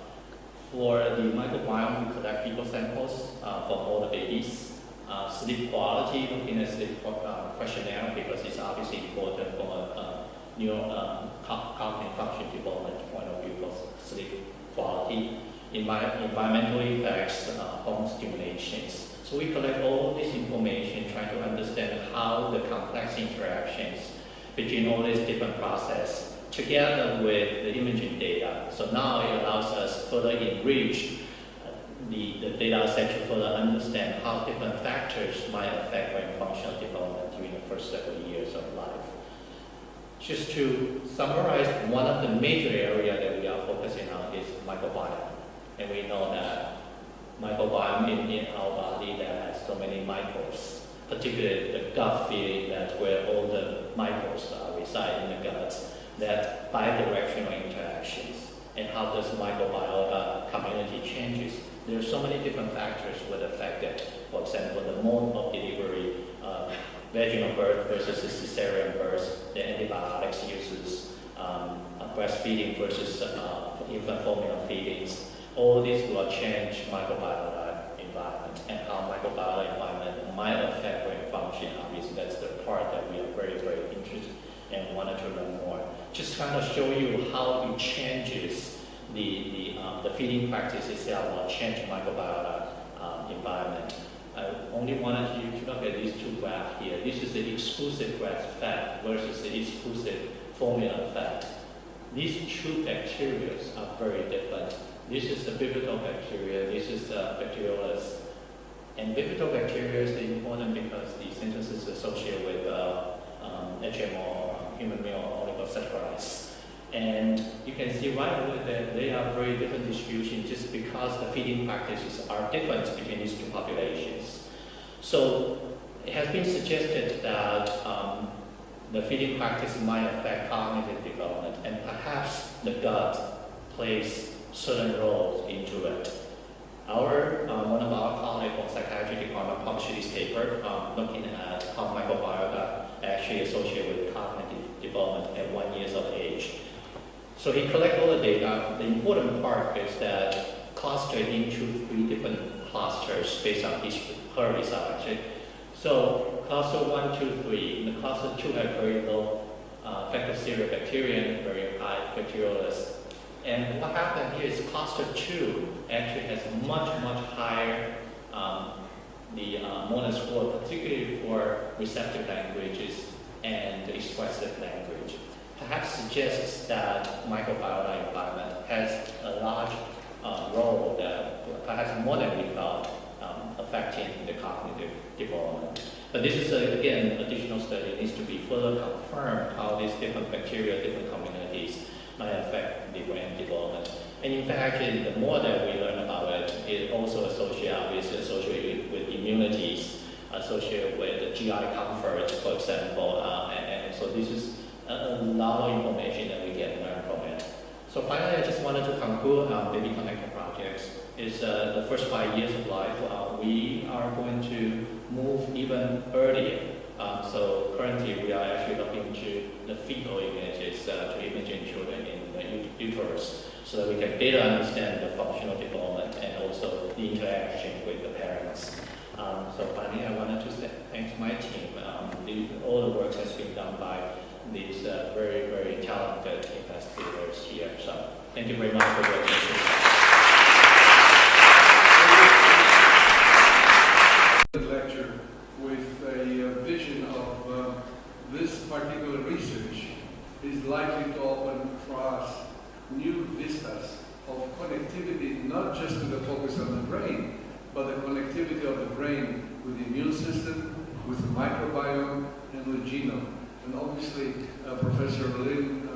For the microbiome, we collect fecal samples from all the babies. Sleep quality, looking at sleep questionnaire because it's obviously important from a cognitive function development point of view for sleep quality. Environmental effects, home stimulations. So we collect all this information, trying to understand how the complex interactions between all these different processes together with the imaging data. So now it allows us further enrich the data set to further understand how different factors might affect brain functional development during the first several years of life. Just to summarize, one of the major areas that we are focusing on is microbiome. And we know that microbiome in our body that has so many microbes, particularly the gut feeling, that's where all the microbes reside in the gut, that bidirectional interactions, and how this microbiota community changes. There are so many different factors that affect it. For example, the mode of delivery, vaginal birth versus cesarean birth, the antibiotics uses, breastfeeding versus infant formula feedings. All these will change microbiota environment and how microbiota environment might affect brain function. Obviously, that's the part that we are very, very interested and wanted to learn more. Just kind of show you how it changes the feeding practices that will change microbiota environment. I only wanted you to look at these two graphs here. This is the exclusive grass-fed versus the exclusive formula-fed. These two bacteria are very different. This is the bifidobacteria, this is the Bacterolis. And bifidobacteria is important because the synthesis is associated with HMO, human meal oligosaccharides. And you can see right away that they are very different distribution just because the feeding practices are different between these two populations. So it has been suggested that the feeding practice might affect cognitive development, and perhaps the gut plays certain roles into it. One of our colleagues from Psihiatry department published this paper looking at how microbiota actually associated with cognitive development at 1 year of age. So he collected all the data. The important part is that clustered into 3 different clusters based on her result. So cluster 1, 2, 3. The cluster 2 had very low factor Bacterium, very high Bacterolis. And what happened here is cluster 2 actually has much higher the Monas score, particularly for receptive languages and expressive language. Perhaps suggests that microbiota environment has a large role that perhaps more than we thought affecting the cognitive development. But this is, again, additional study needs to be further confirmed how these different bacteria, different communities might affect the brain development. And in fact, actually, the more that we learn about it, it also associated with immunities, associated with the GI comfort, for example. And so this is a lot of information that we can learn from it. So finally, I just wanted to conclude Baby Connectome Project. It's the first 5 years of life. We are going to move even earlier. So currently, we are actually looking to the fetal images to imaging children in the uterus, so that we can better understand the functional development and also the interaction with the parents. So finally, I wanted to thank my team. All the work has been done by these very, very talented investigators here. So thank you very much for your attention. Lecture with a vision of this particular research is likely to open for us new vistas of connectivity, not just to the focus on the brain, but the connectivity of the brain with the immune system, with the microbiome, and with genome. And obviously, Professor Myelin,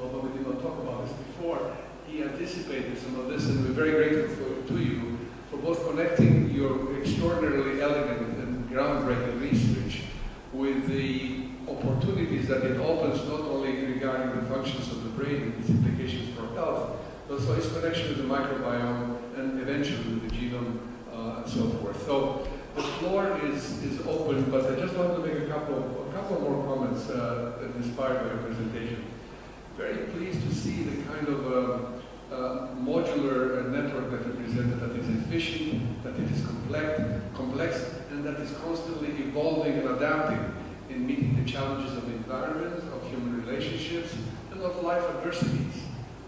although we did not talk about this before, he anticipated some of this, and we're very grateful to you for both connecting your extraordinarily elegant and groundbreaking research with the opportunities that it opens, not only regarding the functions of the brain and its implications for health, but also its connection with the microbiome and eventually with the genome and so forth. So The floor is open, but I just wanted to make a couple more comments that inspired my presentation. Very pleased to see the kind of modular network that you presented, that is efficient, that it is complex, and that is constantly evolving and adapting in meeting the challenges of the environment, of human relationships, and of life adversities.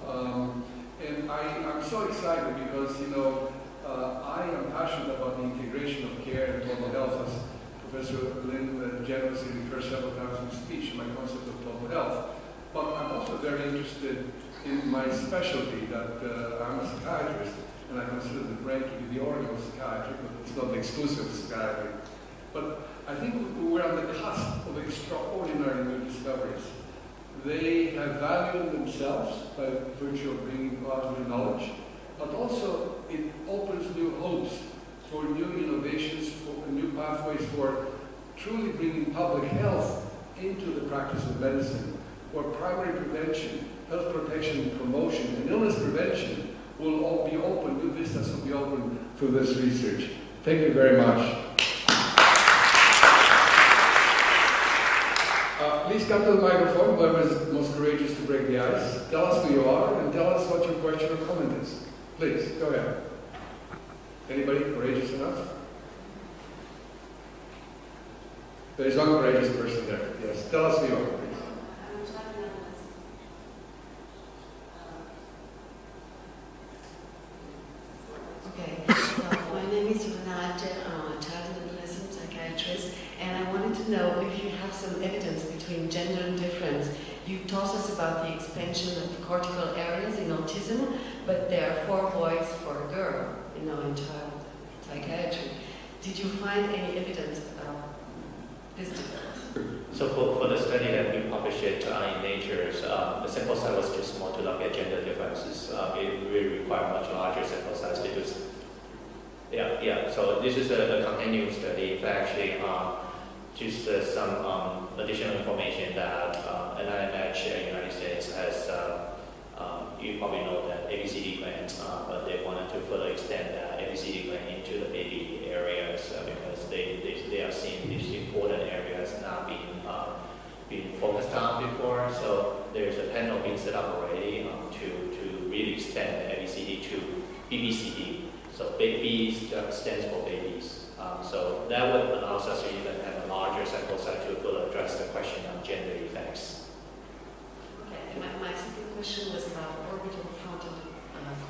And I'm so excited because, I am passionate about the integration of care and total health, as Professor Lin generously refers several times in his speech, my concept of total health. But I'm also very interested in my specialty, that I'm a psychiatrist, and I consider the brain to be the organ of psychiatry, but it's not the exclusive psychiatry. But I think we're on the cusp of extraordinary new discoveries. They have value in themselves by virtue of bringing positive knowledge, but also it opens new hopes for new innovations, for new pathways for truly bringing public health into the practice of medicine, where primary prevention, health protection and promotion, and illness prevention will all be open, new vistas will be open through this research. Thank you very much. Please come to the microphone, whoever is most courageous to break the ice. Tell us who you are and tell us what your question or comment is. Please, go ahead. Anybody courageous enough? There is one courageous person there. Yes, tell us who you are, please. Okay, so my name is Renate, I'm a child and adolescent psychiatrist, and I wanted to know if you have some evidence between gender and difference. You taught us about the expansion of cortical areas in autism, but there are 4 boys for a girl, in child psychiatry. Did you find any evidence about this difference? So for the study that we published in Nature, the sample size was too small to look at gender differences. It really required much larger sample size because, so this is a continuum study. It's actually just some additional information that NIMH in the United States has, you probably know that ABCD gland, but they wanted to further extend that ABCD gland into the baby areas because they are seeing these important areas not being focused on before. So there's a panel being set up already to really extend the ABCD to BBCD. So B stands for babies. So that would allow us to even have a larger sample size to further address the question of gender effects. Okay, and my second question was about orbital frontal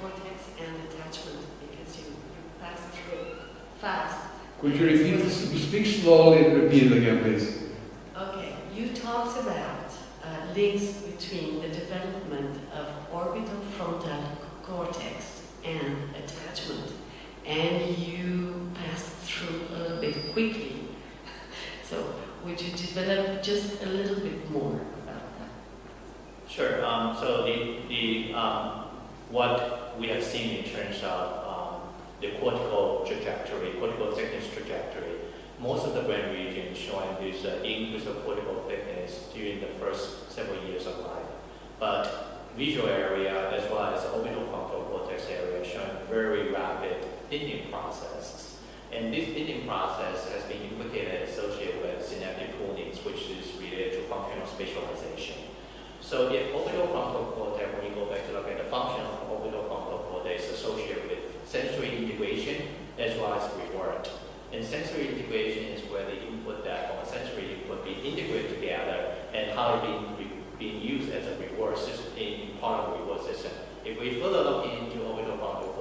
cortex and attachment, because you passed through fast. Could you repeat? Speak slowly and repeat it again, please. Okay, you talked about links between the development of orbital frontal cortex and attachment, and you passed through a little bit quickly. So would you develop just a little bit more about that? Sure. So the what we have seen in terms of the cortical trajectory, cortical thickness trajectory, most of the brain regions showing this increase of cortical thickness during the first several years of life. But visual area as well as orbital frontal cortex area showing very rapid thinning process. And this thinning process has been implicated and associated with synaptic poolings, which is related to functional spatialization. So the orbital frontal cortex, when we go back to look at the function of orbital frontal cortex, is associated with sensory integration as well as reward. And sensory integration is where the input that, or sensory input, being integrated together and how it being used as a reward system, in part of the reward system. If we further look into orbital frontal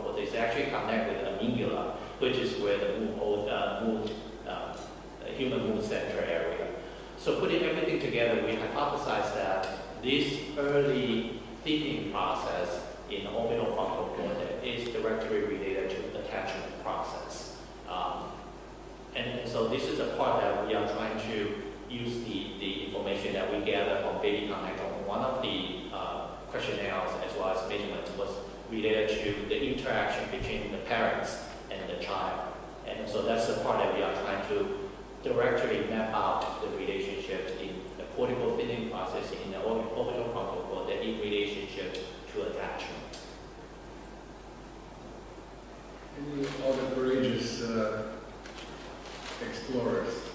cortex is actually connected with the amygdala, which is where the human mood center area. So putting everything together, we hypothesize that this early thinking process in orbital frontal cortex is directly related to the attachment process. And so this is a part that we are trying to use the information that we gather from Baby Connectome. One of the questionnaires as well as measurements was related to the interaction between the parents and the child. And so that's the part that we are trying to directly map out the relationship in the cortical thinning process in the orbital frontal cortex in relationship to attachment. Any other courageous flourished.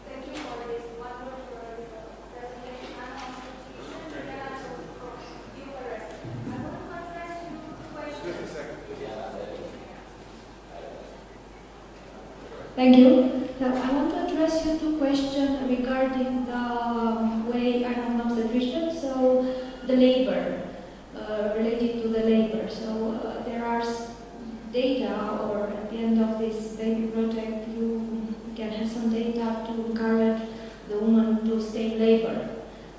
Thank you for this wonderful presentation. I'm also teacher and also cross-sectional. I want to address you two questions. Just a second. Thank you. Now, I want to address you two questions regarding the way I'm an obstetrician, so the labor, related to the labor. So there are data, or at the end of this baby project, you can have some data to encourage the woman to stay in labor.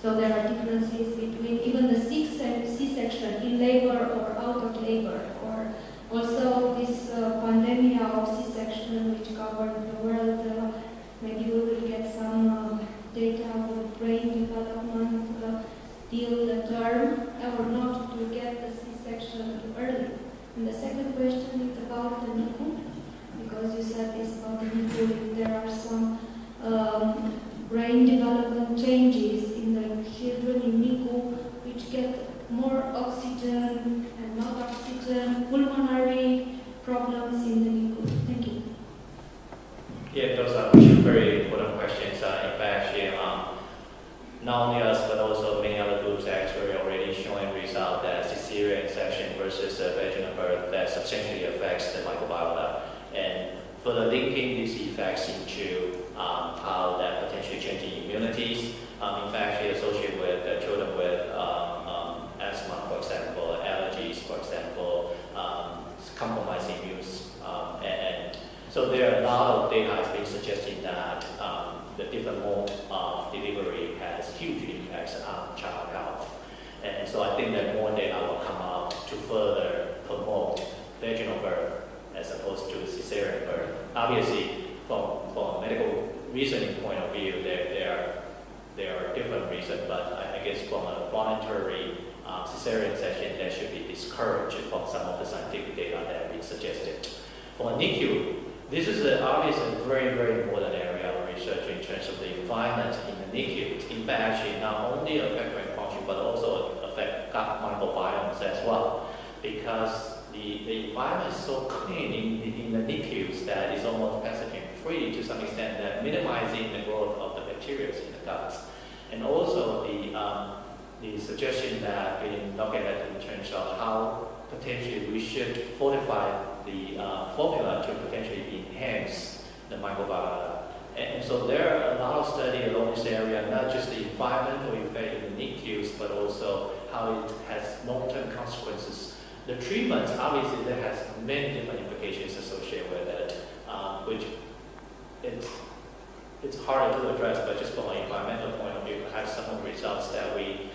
So there are differences between even the C-section in labor or out of labor, or also this pandemic of C-section which covered the world. Maybe we will get some data of brain development till the term, or not to get the C-section too early. And the second question is about the NICU, because you said it's about the NICU. If there are some brain development changes in the children in NICU which get more oxygen and not oxygen, pulmonary problems in the NICU. Thank you. Yeah, those are two very important questions. In fact, not only us, but also many other groups actually already showing results that cesarean section versus vaginal birth that substantially affects the microbiota, and further linking these effects into how that potentially changing immunities. In fact, associated with children with asthma, for example, allergies, for example, compromising immune. And so there are a lot of data has been suggesting that the different mode of delivery has huge impacts on child health. And so I think that more data will come out to further promote vaginal birth as opposed to cesarean birth. Obviously, from a medical reasoning point of view, there are different reasons, but I guess from a voluntary cesarean section, that should be discouraged from some of the scientific data that have been suggested. For NICU, this is obviously a very, very important area of research in terms of the environment in the NICU. In fact, actually not only affect brain function, but also affect gut microbiomes as well, because the environment is so clean in the NICUs that it's almost pathogen-free to some extent, that minimizing the growth of the bacteria in the guts. And also the suggestion that we look at it in terms of how potentially we should fortify the formula to potentially enhance the microbiota. And so there are a lot of studies along this area, not just the environmental effect in the NICUs, but also how it has long-term consequences. The treatments, obviously, that has many different implications associated with it, which it's harder to address, but just from an environmental point of view, we have some of the results that we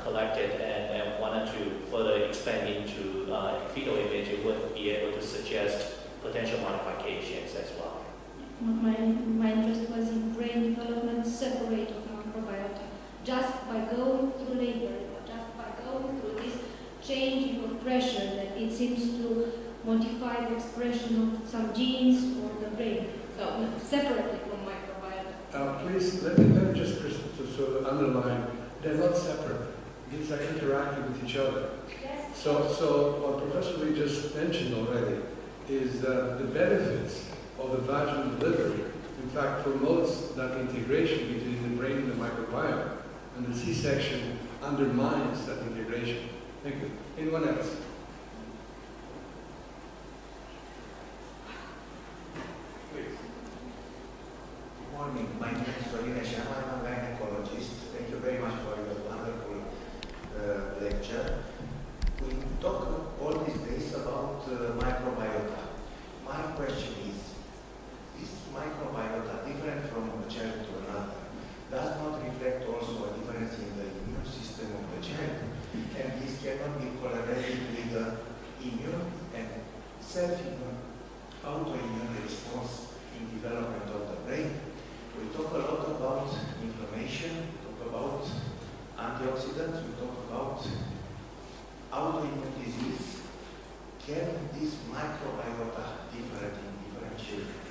collected and wanted to further expand into fetal image, would be able to suggest potential modifications as well. My interest was in brain development separate of microbiota. Just by going through labor, just by going through this changing of pressure, that it seems to modify the expression of some genes or the brain. So separately from microbiota. Please, let me just to sort of underline, they're not separate. These are interacting with each other. Yes. So what Professor Lee just mentioned already is that the benefits of the vaginal delivery, in fact, promotes that integration between the brain and the microbiome, and the C-section undermines that integration. Thank you. Anyone else? Please. Good morning. My name is Weili. I'm a gynecologist. Thank you very much for your wonderful lecture. We talk all these days about microbiota. My question is microbiota different from a child to another? Does not reflect also a difference in the immune system of the child? And this cannot be correlated with the immune and self-immune autoimmune response in development of the brain. We talk a lot about inflammation, we talk about antioxidants, we talk about autoimmune disease. Can this microbiota different in different children?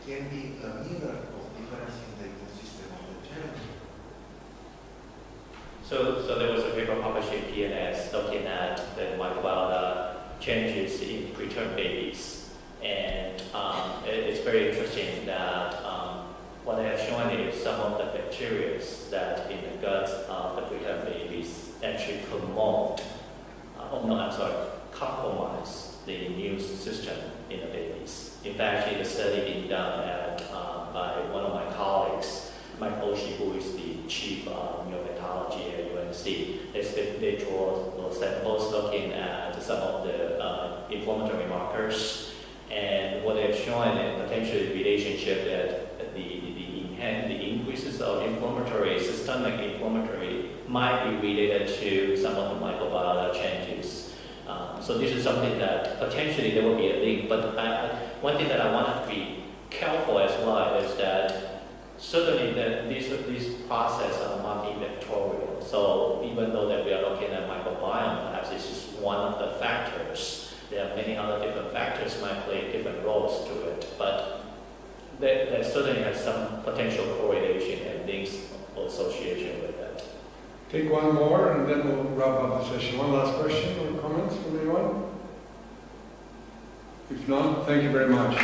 Can be a mirror of difference in the immune system of the child? So there was a paper published in PNS looking at the changes in preterm babies. And it's very interesting that what I have shown is some of the bacteria that in the guts of the preterm babies actually promote, compromise the immune system in the babies. In fact, in a study being done by one of my colleagues, Mike who is the chief of neonatology at UNC, they draw those samples looking at some of the inflammatory markers, and what they've shown is potentially relationship that the increases of systemic inflammatory might be related to some of the microbiota changes. So this is something that potentially there will be a link, but one thing that I want to be careful as well is that certainly these processes are multifactorial. So even though that we are looking at microbiome, perhaps this is one of the factors. There are many other different factors might play different roles to it, but that certainly has some potential correlation and links or association with that. Take one more and then we'll wrap up the session. One last question or comments from anyone? If not, thank you very much.